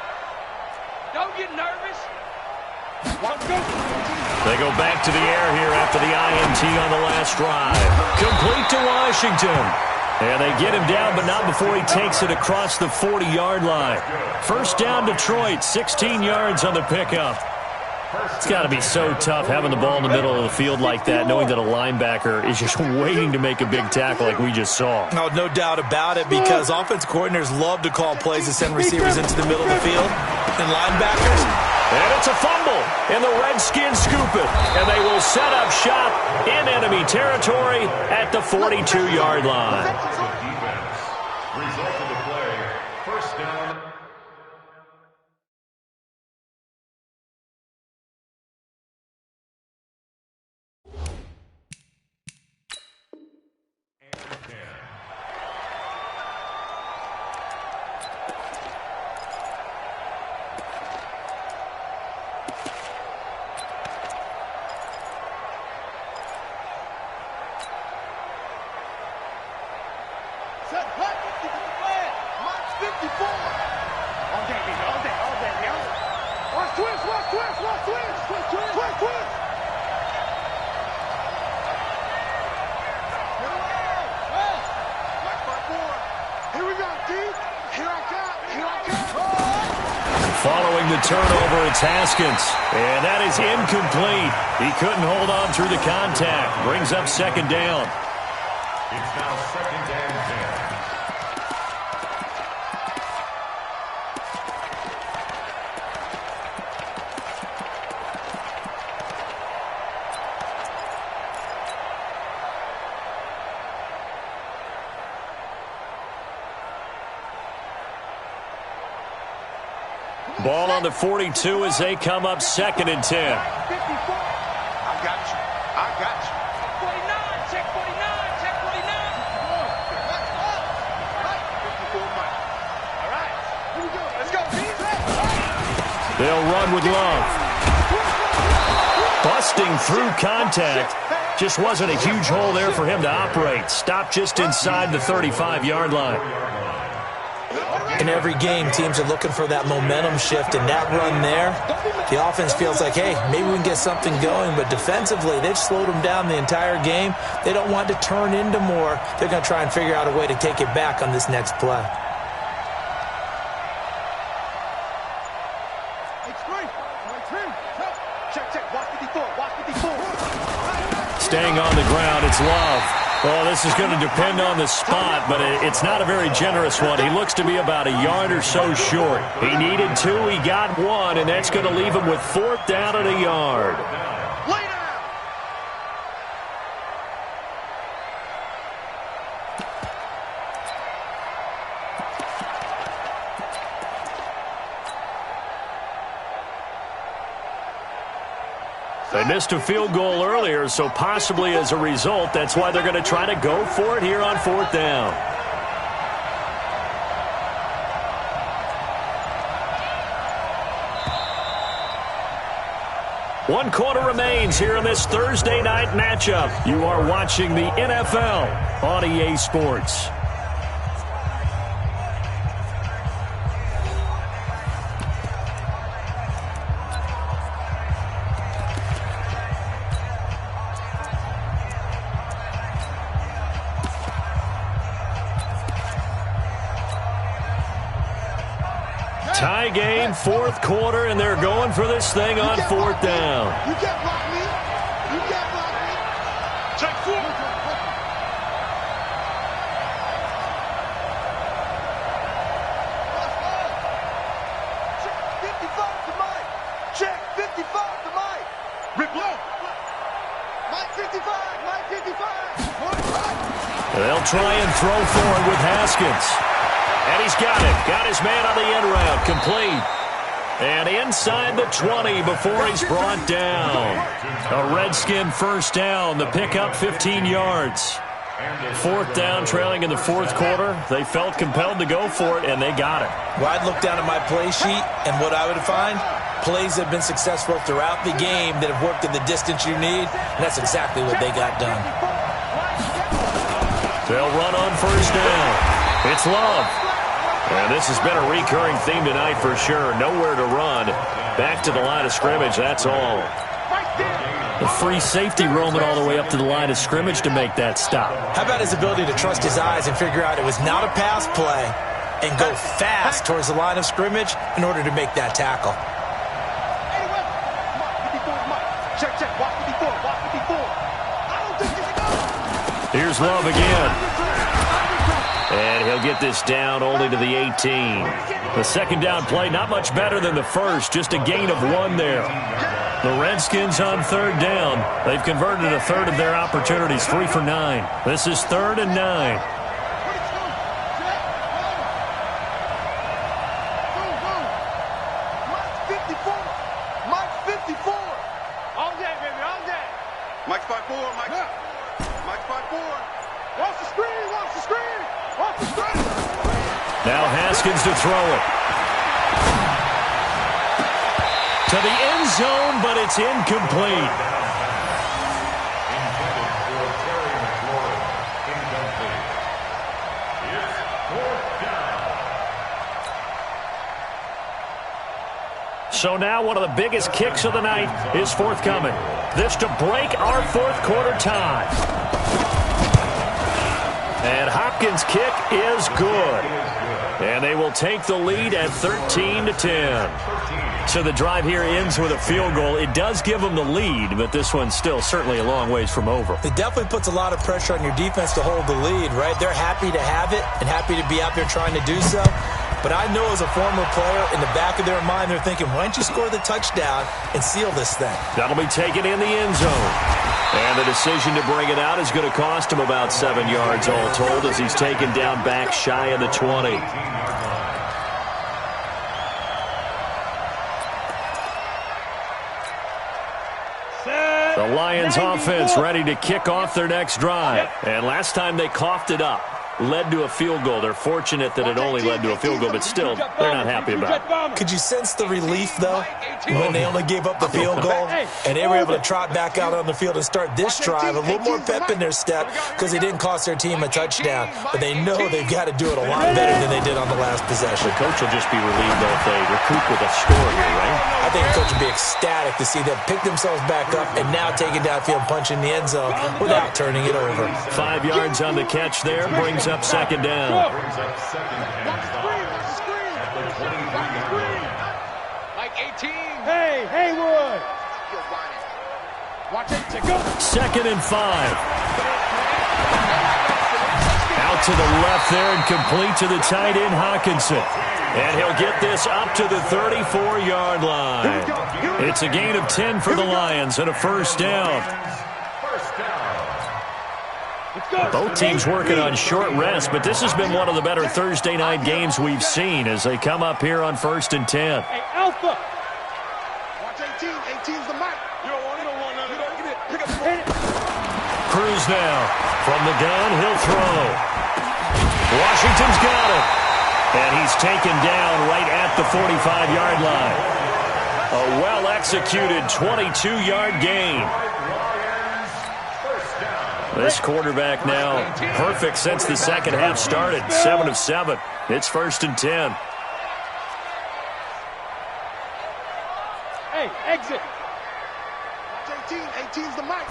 [SPEAKER 3] Don't get nervous.
[SPEAKER 1] They go back to the air here after the INT on the last drive. Complete to Washington. And they get him down, but not before he takes it across the 40-yard line. 1st down, Detroit, 16 yards on the pickup. It's got to be so tough having the ball in the middle of the field like that, knowing that a linebacker is just waiting to make a big tackle like we just saw.
[SPEAKER 2] No, no doubt about it, because offense coordinators love to call plays to send receivers into the middle of the field. And linebackers,
[SPEAKER 1] and it's a fumble, and the Redskins scoop it. And they will set up shop in enemy territory at the 42-yard line.
[SPEAKER 4] Good defense. Result of the play, 1st down.
[SPEAKER 1] the turnover, it's Haskins. And that is incomplete. He couldn't hold on through the contact. Brings up second down.
[SPEAKER 4] It's now second and 10.
[SPEAKER 1] Ball on the 42 as they come up second and 10.
[SPEAKER 5] I got you. I got you. 49, check 49, check 49. All right, here we go. Let's go.
[SPEAKER 1] They'll run with Love. Busting through contact. Just wasn't a huge hole there for him to operate. Stopped just inside the 35-yard line.
[SPEAKER 2] In every game, teams are looking for that momentum shift, and that run there, the offense feels like, hey, maybe we can get something going, but defensively, they've slowed them down the entire game. They don't want to turn into more. They're going to try and figure out a way to take it back on this next play.
[SPEAKER 1] Staying on the ground, it's Love. Well, this is going to depend on the spot, but it's not a very generous one. He looks to be about a yard or so short. He needed 2, he got 1, and that's going to leave him with 4th down and a yard. They missed a field goal earlier, so possibly as a result, that's why they're going to try to go for it here on 4th down. One quarter remains here in this Thursday night matchup. You are watching the NFL on EA Sports. Tie game, 4th quarter, and they're going for this thing on 4th down.
[SPEAKER 5] You can't block me. You can't block me. Check 4. Check 55 to Mike. Check 55 to Mike. Rip low. Mike 55. Mike 55.
[SPEAKER 1] They'll try and throw forward with Haskins. And he's got it. Got his man on the end route. Complete. And inside the 20 before he's brought down. A Redskin first down. The pickup 15 yards. 4th down, trailing in the 4th quarter. They felt compelled to go for it, and they got it.
[SPEAKER 2] Well, I'd look down at my play sheet, and what I would find, plays that have been successful throughout the game that have worked in the distance you need, and that's exactly what they got done.
[SPEAKER 1] They'll run on first down. It's Love. And this has been a recurring theme tonight for sure. Nowhere to run. Back to the line of scrimmage, that's all. The free safety roaming all the way up to the line of scrimmage to make that stop.
[SPEAKER 2] How about his ability to trust his eyes and figure out it was not a pass play and go fast towards the line of scrimmage in order to make that tackle?
[SPEAKER 1] Here's Love again. And he'll get this down only to the 18. The second down play, not much better than the first, just a gain of 1 there. The Redskins on 3rd down. They've converted a third of their opportunities, 3 for 9. This is 3rd and 9.
[SPEAKER 5] Mike's 54. All day, baby, all day. Mike's 5'4", Mike. Mike's 5'4". Watch the screen, watch the screen. Watch the screen.
[SPEAKER 1] Now Haskins to throw it. To the end zone, but it's incomplete.
[SPEAKER 4] Intended for Terry McLaurin. Incomplete. It's 4th down.
[SPEAKER 1] So now one of the biggest kicks of the night is forthcoming. This to break our 4th quarter tie. And Hopkins' kick is good. And they will take the lead at 13-10. So the drive here ends with a field goal. It does give them the lead, but this one's still certainly a long ways from over.
[SPEAKER 2] It definitely puts a lot of pressure on your defense to hold the lead, right? They're happy to have it and happy to be out there trying to do so. But I know as a former player, in the back of their mind, they're thinking, why don't you score the touchdown and seal this thing?
[SPEAKER 1] That'll be taken in the end zone. And the decision to bring it out is going to cost him about 7 yards all told as he's taken down back shy of the 20. The Lions offense ready to kick off their next drive. And last time they coughed it up, led to a field goal. They're fortunate that it only led to a field goal, but still, they're not happy about it.
[SPEAKER 2] Could you sense the relief, though, when they only gave up the field goal and they were able to trot back out on the field and start this drive, a little more pep in their step because they didn't cost their team a touchdown, but they know they've got to do it a lot better than they did on the last possession.
[SPEAKER 1] The coach will just be relieved, though, if they recoup with a score here, right?
[SPEAKER 2] I think the coach will be ecstatic to see them pick themselves back up and now take it downfield, punch in the end zone without turning it over.
[SPEAKER 1] 5 yards on the catch there, brings up second down.
[SPEAKER 4] Brings up second and 5 at the 23-yard line.
[SPEAKER 5] Like 18.
[SPEAKER 3] Hey, Haywood. Watch it to go.
[SPEAKER 1] Second and 5. Out to the left there and complete to the tight end, Hawkinson. And he'll get this up to the 34-yard line. It's a gain of 10 for the Lions and a first down. Both teams working on short rest, but this has been one of the better Thursday night games we've seen as they come up here on 1st and 10.
[SPEAKER 3] Hey, Alpha.
[SPEAKER 5] Watch 18. 18's the mic. You don't want none. You don't get it. Pick up the
[SPEAKER 3] Hit it.
[SPEAKER 1] Cruz now. From the gun, he'll throw. Washington's got it. And he's taken down right at the 45-yard line. A well-executed 22-yard gain. This quarterback now perfect since the second half started. 7 of 7. It's 1st and 10.
[SPEAKER 3] Hey, exit.
[SPEAKER 5] Watch 18. 18's the mic.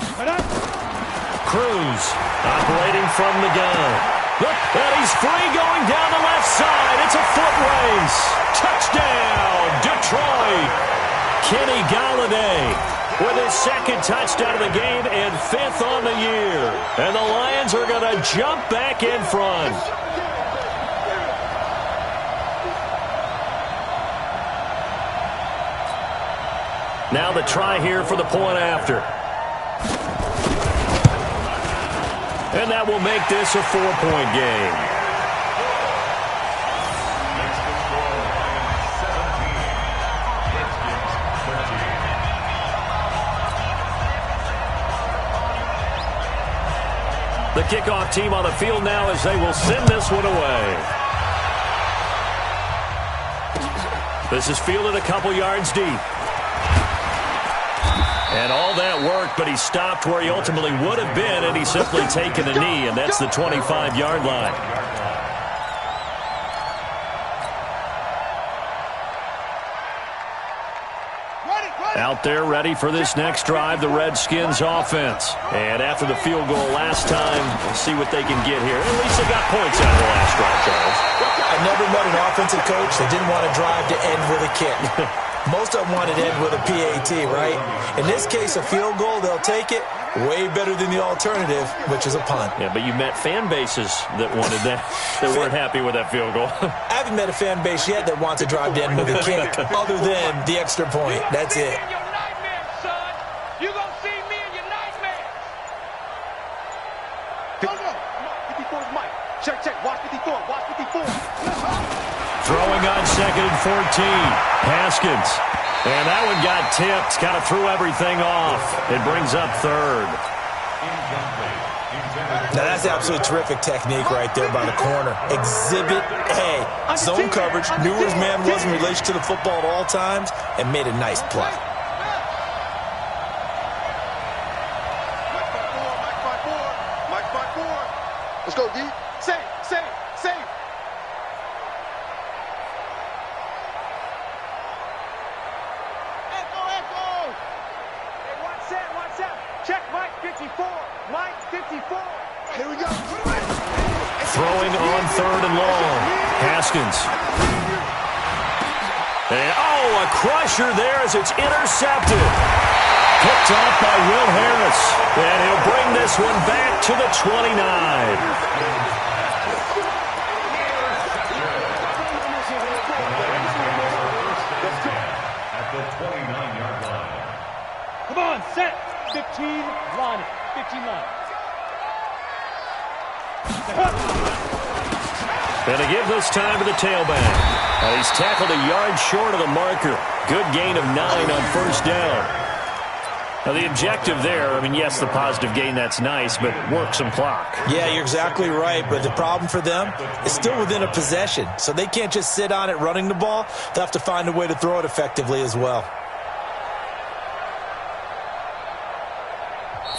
[SPEAKER 1] Cruz operating from the gun. Look, and he's free going down the left side. It's a foot race. Touchdown, Detroit. Kenny Golladay with his second touchdown of the game and 5th on the year. And the Lions are going to jump back in front. Now the try here for the point after. And that will make this a 4-point game. The kickoff team on the field now as they will send this one away. This is fielded a couple yards deep. And all that work, but he stopped where he ultimately would have been, and he's simply taken a knee, and that's the 25-yard line. Out there ready for this next drive, the Redskins offense. And after the field goal last time, we'll see what they can get here. At least they got points out of the last drive, Charles.
[SPEAKER 2] I never met an offensive coach that didn't want to drive to end with a kick. Most of them wanted to end with a PAT, right? In this case, a field goal, they'll take it. Way better than the alternative, which is a punt.
[SPEAKER 1] Yeah, but you met fan bases that wanted that, that weren't happy with that field goal.
[SPEAKER 2] I haven't met a fan base yet that wants to drive to end with a kick, other than the extra point. That's it.
[SPEAKER 5] You're going to see me in your nightmares. No. 54's Mike. Check. Watch 54. Watch 54.
[SPEAKER 1] Throwing on 2nd and 14. Haskins. And that one got tipped. Kind of threw everything off. It brings up 3rd.
[SPEAKER 2] Now, that's absolutely terrific technique right there by the corner. Exhibit A. Zone coverage. Knew where his man was in relation to the football at all times and made a nice play.
[SPEAKER 5] Let's go, D. Save. Echo. Hey, watch that. Check Mike 54. Mike 54. Here we go.
[SPEAKER 1] Throwing on 3rd and long. Haskins. And, a crusher there as it's intercepted. Picked off by Will Harris. And he'll bring this one back to the 29.
[SPEAKER 4] At the 29-yard line.
[SPEAKER 3] Come on, set. 15, line it. 15 line.
[SPEAKER 1] And to give this time to the tailback. And he's tackled a yard short of the marker. Good gain of 9 on first down. Now, the objective there, I mean, yes, the positive gain, that's nice, but work some clock.
[SPEAKER 2] Yeah, you're exactly right, but the problem for them is still within a possession, so they can't just sit on it running the ball. They'll have to find a way to throw it effectively as well.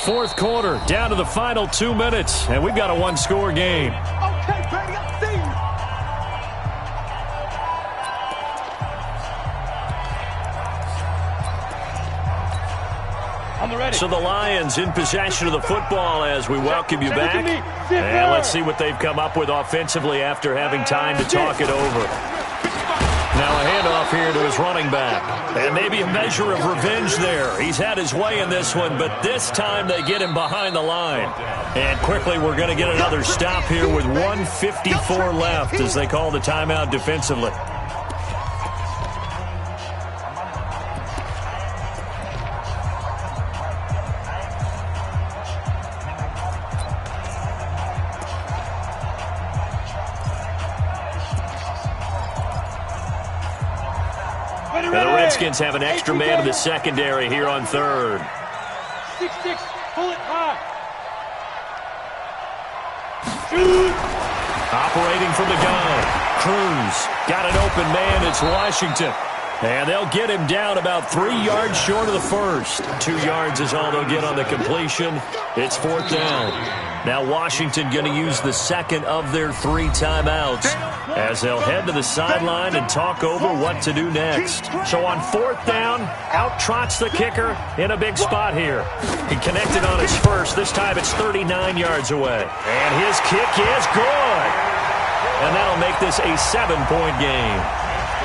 [SPEAKER 1] Fourth quarter, down to the final 2 minutes, and we've got a one-score game.
[SPEAKER 5] Okay, baby, I see you.
[SPEAKER 3] I'm ready.
[SPEAKER 1] So the Lions in possession of the football as we welcome you back. And let's see what they've come up with offensively after having time to talk it over. Now a handoff here to his running back. And maybe a measure of revenge there. He's had his way in this one, but this time they get him behind the line. And quickly we're going to get another stop here with 1:54 left as they call the timeout defensively. And the Redskins have an extra man in the secondary here on third.
[SPEAKER 3] 6-6, pull it high. Shoot!
[SPEAKER 1] Operating from the gun. Cruz got an open man. It's Washington. And they'll get him down about 3 yards short of the first. 2 yards is all they'll get on the completion. It's fourth down. Now Washington going to use the second of their 3 timeouts as they'll head to the sideline and talk over what to do next. So on fourth down, out trots the kicker in a big spot here. He connected on his first. This time it's 39 yards away. And his kick is good. And that'll make this a 7-point game.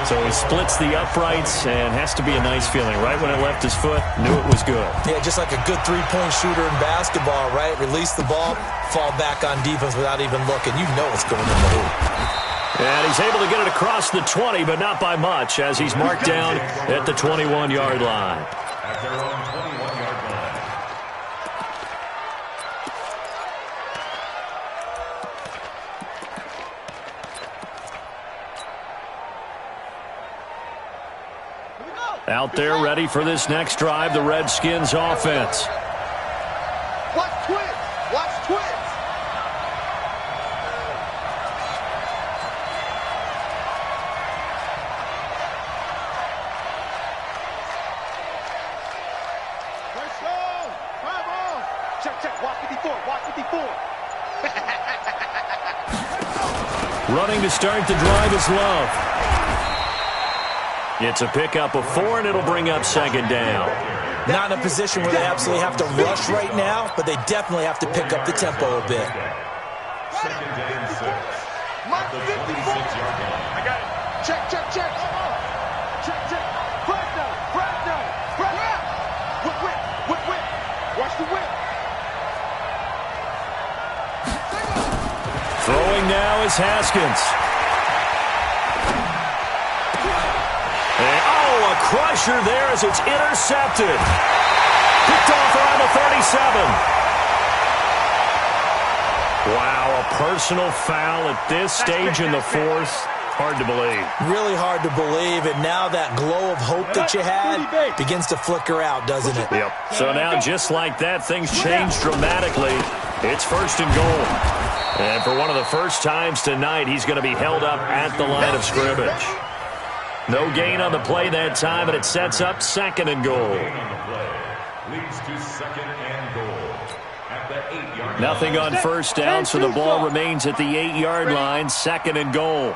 [SPEAKER 1] So he splits the uprights and has to be a nice feeling. Right when it left his foot, knew it was good.
[SPEAKER 2] Yeah, just like a good three-point shooter in basketball, right? Release the ball, fall back on defense without even looking. You know it's going in the hoop.
[SPEAKER 1] And he's able to get it across the 20, but not by much, as he's marked down at the 21-yard line.
[SPEAKER 4] At their own 21-yard line.
[SPEAKER 1] Out there ready for this next drive, the Redskins offense.
[SPEAKER 5] Watch twins. Watch twins. First down. 5 on. Check. Watch 54. Watch 54.
[SPEAKER 1] Running to start the drive is Love. It's a pickup of 4, and it'll bring up second down.
[SPEAKER 2] Not in a position where they absolutely have to rush right now, but they definitely have to pick up the tempo a bit.
[SPEAKER 4] Second down 6.
[SPEAKER 5] Mark
[SPEAKER 4] The
[SPEAKER 5] 54.
[SPEAKER 4] 26-yard line.
[SPEAKER 5] I got it. Check. Check. Press down. Whip. Watch the whip.
[SPEAKER 1] Throwing now is Haskins. And, a crusher there as it's intercepted. Picked off around the 37. Wow, a personal foul at this stage in the fourth. Hard to believe.
[SPEAKER 2] Really hard to believe, and now that glow of hope that you had begins to flicker out, doesn't it?
[SPEAKER 1] Yep. So now, just like that, things change dramatically. It's first and goal. And for one of the first times tonight, he's going to be held up at the line of scrimmage. No gain on the play that time, and it sets up second and goal.
[SPEAKER 4] Leads to second and goal. At the 8-yard line.
[SPEAKER 1] Nothing on first down, so the ball remains at the 8-yard line, second and goal.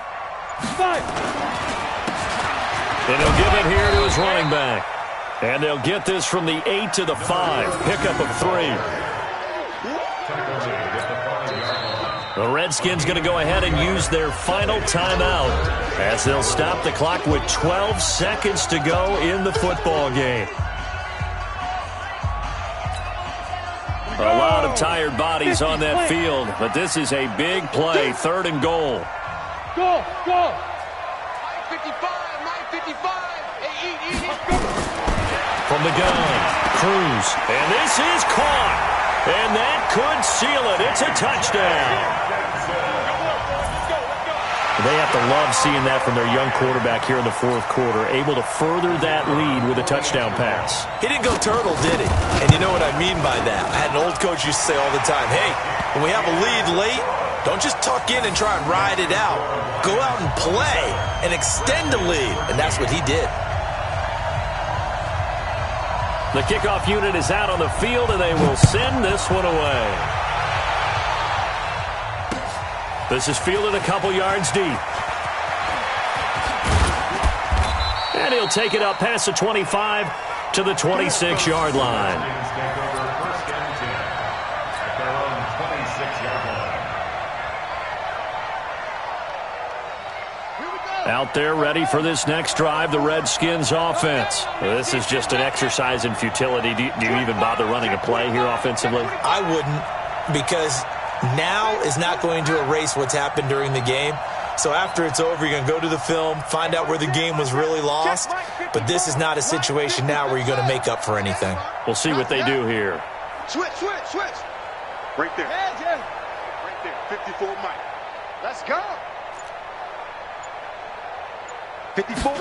[SPEAKER 1] And he'll give it here to his running back. And they'll get this from the 8 to the 5. Pickup of 3. The Redskins going to go ahead and use their final timeout. as they'll stop the clock with 12 seconds to go in the football game. A lot of tired bodies on that field, but this is a big play, 3rd and goal.
[SPEAKER 3] Go, go.
[SPEAKER 5] 55, 55. Hey, eat.
[SPEAKER 1] From the gun, Cruz, and this is caught, and that could seal it. It's a touchdown. They have to love seeing that from their young quarterback here in the 4th quarter, able to further that lead with a touchdown pass.
[SPEAKER 2] He didn't go turtle, did he? And you know what I mean by that. I had an old coach used to say all the time, hey, when we have a lead late, don't just tuck in and try and ride it out. Go out and play and extend the lead, and that's what he did.
[SPEAKER 1] The kickoff unit is out on the field, and they will send this one away. This is fielded a couple yards deep. And he'll take it up past the 25 to the 26-yard line. Out there ready for this next drive, the Redskins offense. This is just an exercise in futility. Do you even bother running a play here offensively?
[SPEAKER 2] I wouldn't, because now is not going to erase what's happened during the game. So after it's over, you're going to go to the film, find out where the game was really lost. But this is not a situation now where you're going to make up for anything.
[SPEAKER 1] We'll see what they do here.
[SPEAKER 5] Switch. Right there. Right there. 54 Mike. Let's go. 54.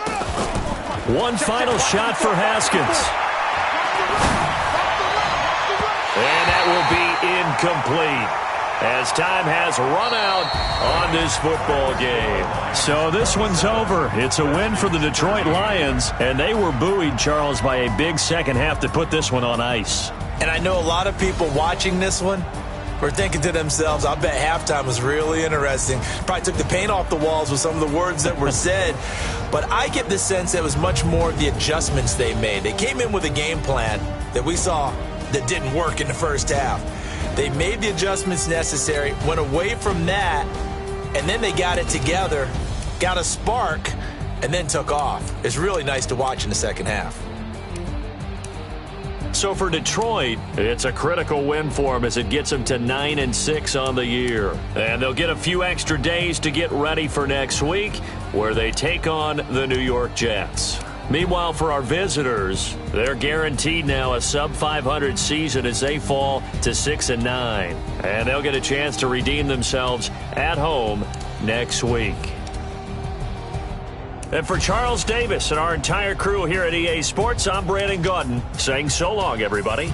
[SPEAKER 1] One final shot for Haskins. And that will be incomplete, as time has run out on this football game. So this one's over. It's a win for the Detroit Lions, and they were buoyed, Charles, by a big second half to put this one on ice.
[SPEAKER 2] And I know a lot of people watching this one were thinking to themselves, I bet halftime was really interesting. Probably took the paint off the walls with some of the words that were said. But I get the sense that it was much more of the adjustments they made. They came in with a game plan that we saw that didn't work in the first half. They made the adjustments necessary, went away from that, and then they got it together, got a spark, and then took off. It's really nice to watch in the second half.
[SPEAKER 1] So for Detroit, it's a critical win for them as it gets them to 9-6 on the year. And they'll get a few extra days to get ready for next week, where they take on the New York Jets. Meanwhile, for our visitors, they're guaranteed now a sub-500 season as they fall to 6-9. And they'll get a chance to redeem themselves at home next week. And for Charles Davis and our entire crew here at EA Sports, I'm Brandon Gaudin saying so long, everybody.